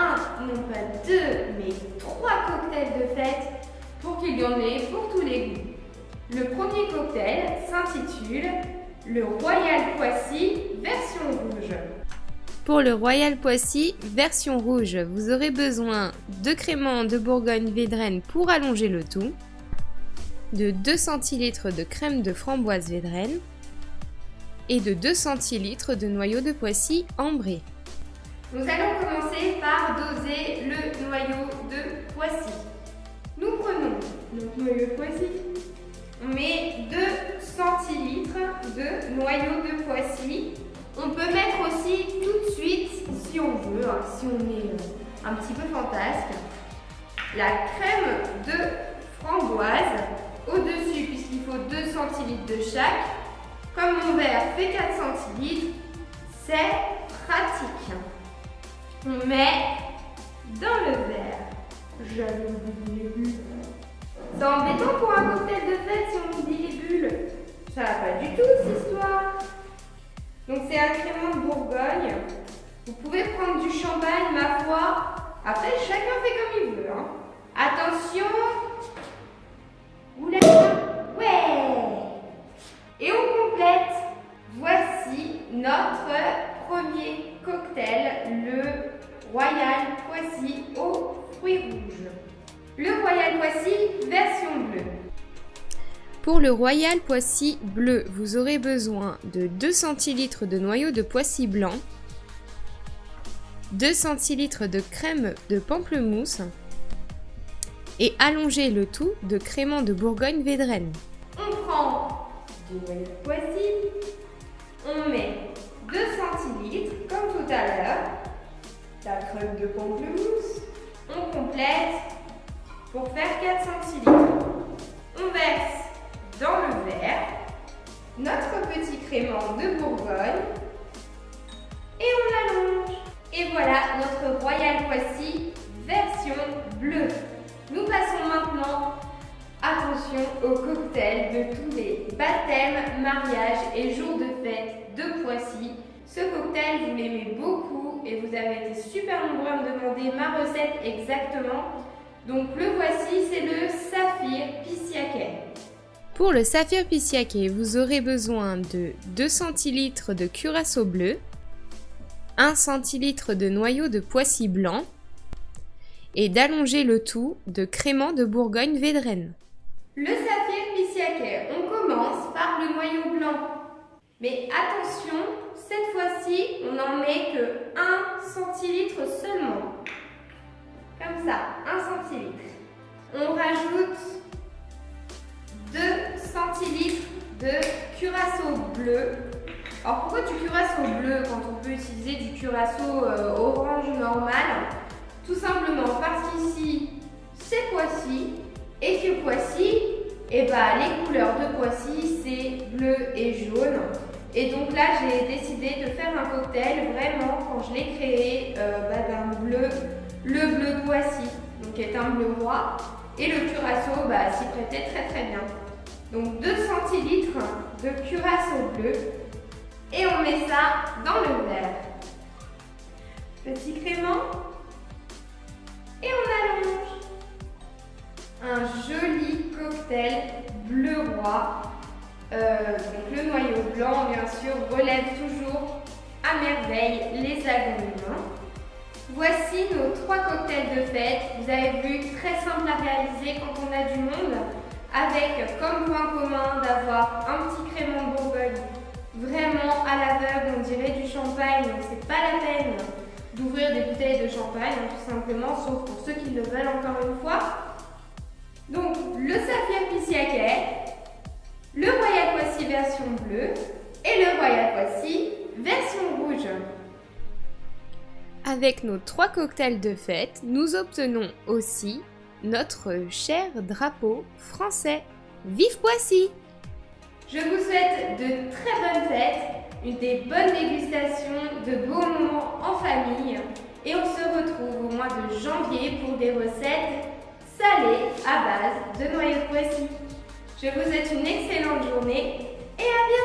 un, non pas deux, mais trois cocktails de fête pour qu'il y en ait pour tous les goûts. Le premier cocktail s'intitule le Royal Poissy version rouge. Pour le Royal Poissy version rouge, vous aurez besoin de crémant de Bourgogne-Védrenne pour allonger le tout, de 2 centilitres de crème de framboise Védrenne et de 2 centilitres de noyau de Poissy ambré. Nous allons commencer par doser le noyau de Poissy. Nous prenons notre noyau de Poissy, on met 2 centilitres de noyau de Poissy. On peut mettre aussi tout de suite, si on veut, si on est un petit peu fantasque, la crème de framboise au-dessus, puisqu'il faut 2 centilitres de chaque. Comme mon verre fait 4 centilitres, c'est pratique. On met dans le verre. J'avais oublié les bulles. C'est embêtant pour un cocktail de fête si on oublie les bulles. Ça va pas du tout cette histoire. Donc c'est un crémant de Bourgogne. Vous pouvez prendre du champagne, ma foi. Après, chacun fait comme il veut. Hein. Attention. Oula. Ouais. Et on complète. Voici notre premier cocktail, le Royal Poissy aux fruits rouges. Le Royal Poissy version bleue. Pour le Royal Poissy bleu, vous aurez besoin de 2 centilitres de noyau de Poissy blanc, 2 centilitres de crème de pamplemousse et allongez le tout de crémant de Bourgogne-Védrenne. On prend du noyau de Poissy, on met 2 centilitres comme tout à l'heure, la crème de pamplemousse, on complète pour faire 4 centilitres. On verse dans le verre notre petit crémant de Bourgogne et on allonge. Et voilà notre Royal Poissy version bleue. Nous passons maintenant, attention, au cocktail de tous les baptêmes, mariages et jours de fête de Poissy. Ce cocktail, vous l'aimez beaucoup et vous avez été super nombreux à me demander ma recette exactement. Donc le voici, c'est le Saphir Pissiaquet. Pour le Saphir Pissiaquet, vous aurez besoin de 2 centilitres de curaçao bleu, 1 centilitre de noyau de Poissy blanc et d'allonger le tout de crémant de Bourgogne-Védrenne. Le Saphir Pissiaquet, on commence par le noyau blanc. Mais attention, cette fois-ci, on n'en met que 1 centilitre seulement. Comme ça, 1 centilitre. On rajoute 2 centilitres de curaçao bleu. Alors pourquoi du curaçao bleu quand on peut utiliser du curaçao orange normal? Tout simplement parce qu'ici, c'est Poissy et que Poissy, les couleurs de Poissy, c'est bleu et jaune. Et donc là, j'ai décidé de faire un cocktail vraiment, quand je l'ai créé, d'un bleu, le bleu Poissy, donc qui est un bleu roi. Et le curaçao s'y prêtait très très bien. Donc 2 centilitres de curaçao bleu et on met ça dans le verre. Petit crémant et on allonge. Un joli cocktail bleu roi. Donc le noyau blanc bien sûr relève toujours à merveille les agrumes. Voici nos 3 cocktails de fête. Vous avez vu, très simple à réaliser quand on a du monde, avec comme point commun d'avoir un petit crémant de Bourgogne vraiment à l'aveugle, on dirait du champagne, donc c'est pas la peine d'ouvrir des bouteilles de champagne, tout simplement, sauf pour ceux qui le veulent encore une fois. Donc le Saphir Pissiaquet, le Royal Poissy version bleue et le Royal Poissy version rouge. Avec nos 3 cocktails de fête, nous obtenons aussi notre cher drapeau français. Vive Poissy! Je vous souhaite de très bonnes fêtes, des bonnes dégustations, de beaux moments en famille et on se retrouve au mois de janvier pour des recettes salées à base de noyau de Poissy. Je vous souhaite une excellente journée et à bientôt!